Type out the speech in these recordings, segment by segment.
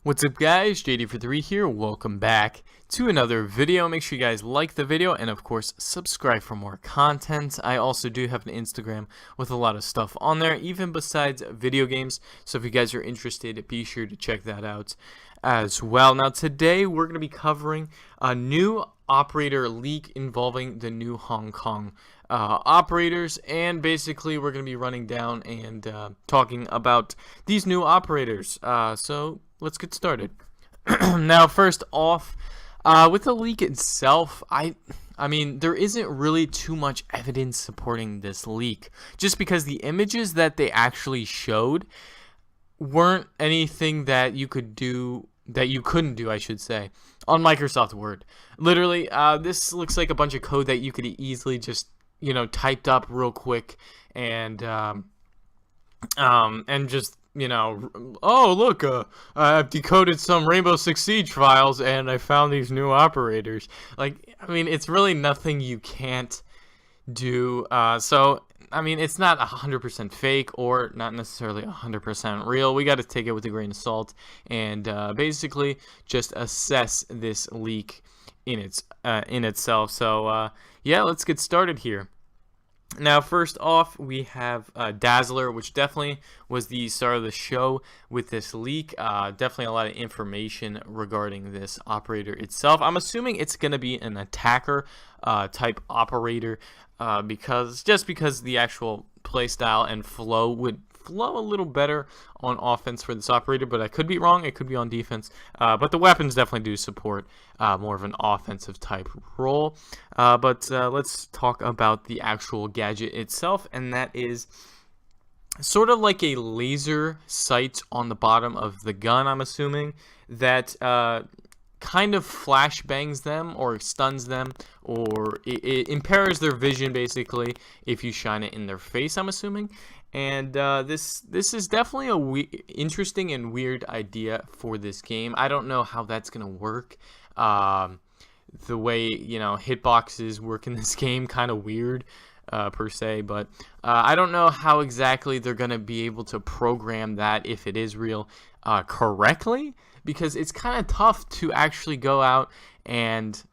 What's up guys, JD43 here, welcome back to another video. Make sure you guys like the video and of course subscribe for more content. I also do have an Instagram with a lot of stuff on there, even besides video games, so if you guys are interested, be sure to check that out as well. Now today we're going to be covering a new operator leak involving the new Hong Kong operators, and basically we're going to be running down and talking about these new operators. So let's get started. Now, first off, with the leak itself, I mean, there isn't really too much evidence supporting this leak, just because the images that they actually showed weren't anything that you could do, that you couldn't do, I should say, on Microsoft Word. Literally, this looks like a bunch of code that you could easily just, you know, typed up real quick and just, you know, oh look, I've decoded some Rainbow Six Siege files and I found these new operators. Like, I mean, it's really nothing you can't do. So I mean, it's not 100% fake or not necessarily 100% real. We got to take it with a grain of salt and basically just assess this leak in itself. So yeah, let's get started here. Now, first off, we have Dazzler, which definitely was the star of the show with this leak. Definitely a lot of information regarding this operator itself. I'm assuming it's going to be an attacker type operator because the actual playstyle and flow would flow a little better on offense for this operator, but I could be wrong. It could be on defense, but the weapons definitely do support more of an offensive type role. But let's talk about the actual gadget itself, and that is sort of like a laser sight on the bottom of the gun, I'm assuming, that kind of flashbangs them or stuns them, or it impairs their vision basically if you shine it in their face, I'm assuming. And this is definitely a interesting and weird idea for this game. I don't know how that's gonna work. The way, you know, hitboxes work in this game, kind of weird per se, but I don't know how exactly they're gonna be able to program that, if it is real, correctly, because it's kind of tough to actually go out and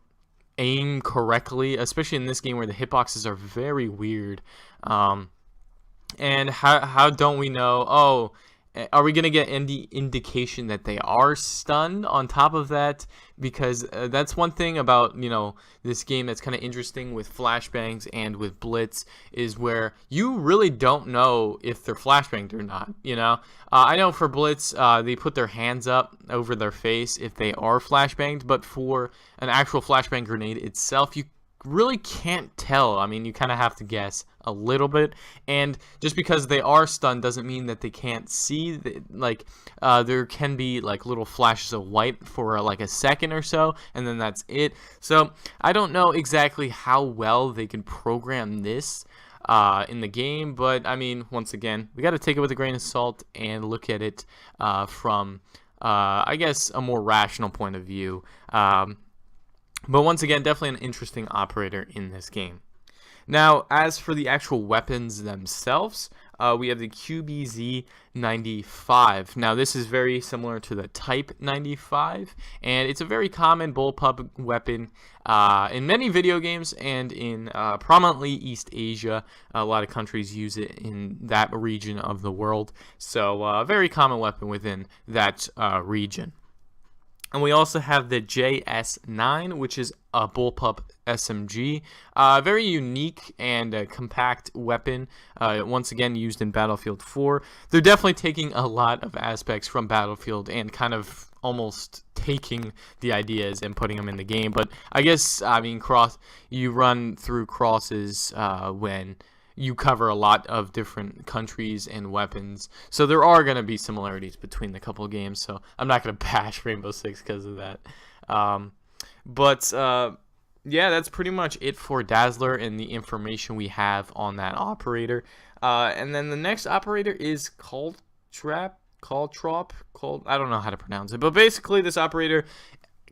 aim correctly, especially in this game where the hitboxes are very weird. And how don't we know? Oh, are we going to get any indication that they are stunned on top of that? Because that's one thing about, you know, this game that's kind of interesting with flashbangs and with Blitz, is where you really don't know if they're flashbanged or not, you know? I know for Blitz, they put their hands up over their face if they are flashbanged, but for an actual flashbang grenade itself, you really can't tell. I mean, you kind of have to guess a little bit, and just because they are stunned doesn't mean that they can't see. Like, there can be like little flashes of white for like a second or so, and then that's it. So I don't know exactly how well they can program this in the game, but I mean, once again, we got to take it with a grain of salt and look at it from I guess a more rational point of view. But once again, definitely an interesting operator in this game. Now, as for the actual weapons themselves, we have the QBZ-95. Now, this is very similar to the Type 95, and it's a very common bullpup weapon in many video games and in prominently East Asia. A lot of countries use it in that region of the world, so a very common weapon within that region. And we also have the JS9, which is a bullpup SMG. Very unique and compact weapon, once again used in Battlefield 4. They're definitely taking a lot of aspects from Battlefield and kind of almost taking the ideas and putting them in the game. But I guess, I mean, you run through crosses when you cover a lot of different countries and weapons, so there are going to be similarities between the couple of games, so I'm not going to bash Rainbow Six because of that. Yeah, that's pretty much it for Dazzler and the information we have on that operator. And then the next operator is Caltrop. I don't know how to pronounce it, but basically this operator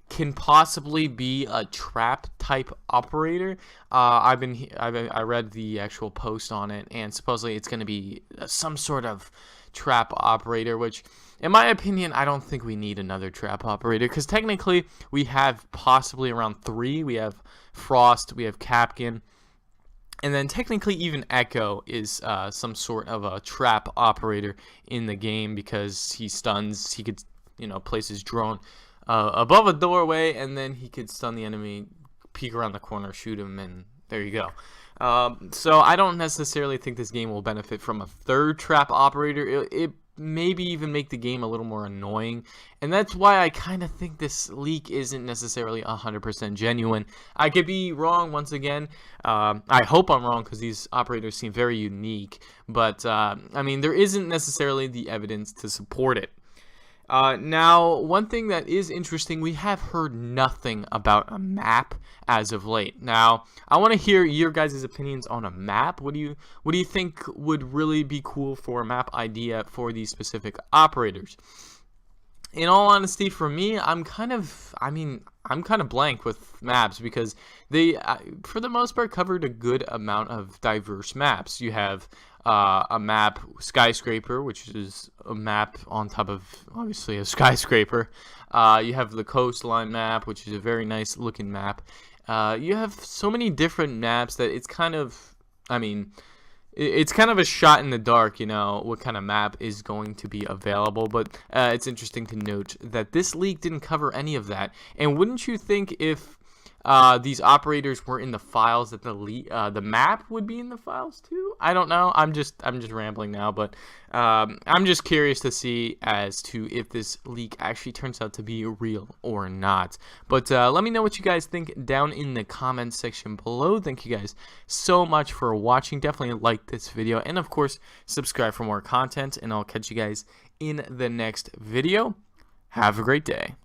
can possibly be a trap type operator. I read the actual post on it, and supposedly it's going to be some sort of trap operator, which in my opinion, I don't think we need another trap operator, because technically we have possibly around 3. We have Frost, we have Kapkan, and then technically even Echo is some sort of a trap operator in the game, because he stuns. He could, place his drone above a doorway, and then he could stun the enemy, peek around the corner, shoot him, and there you go. So I don't necessarily think this game will benefit from a 3rd trap operator. It maybe even make the game a little more annoying, and that's why I kind of think this leak isn't necessarily 100% genuine. I could be wrong once again. I hope I'm wrong, because these operators seem very unique, but I mean, there isn't necessarily the evidence to support it. Now, one thing that is interesting, we have heard nothing about a map as of late. Now, I want to hear your guys' opinions on a map. What do you think would really be cool for a map idea for these specific operators? In all honesty, for me, I'm kind of blank with maps, because they, for the most part, covered a good amount of diverse maps. You have a map, Skyscraper, which is a map on top of, obviously, a skyscraper. You have the Coastline map, which is a very nice looking map. You have so many different maps that it's kind of, it's kind of a shot in the dark, what kind of map is going to be available. But it's interesting to note that this leak didn't cover any of that. And wouldn't you think if these operators were in the files, that the map would be in the files too? I don't know. I'm just rambling now, but I'm just curious to see as to if this leak actually turns out to be real or not. But let me know what you guys think down in the comments section below. Thank you guys so much for watching. Definitely like this video, and of course subscribe for more content, and I'll catch you guys in the next video. Have a great day.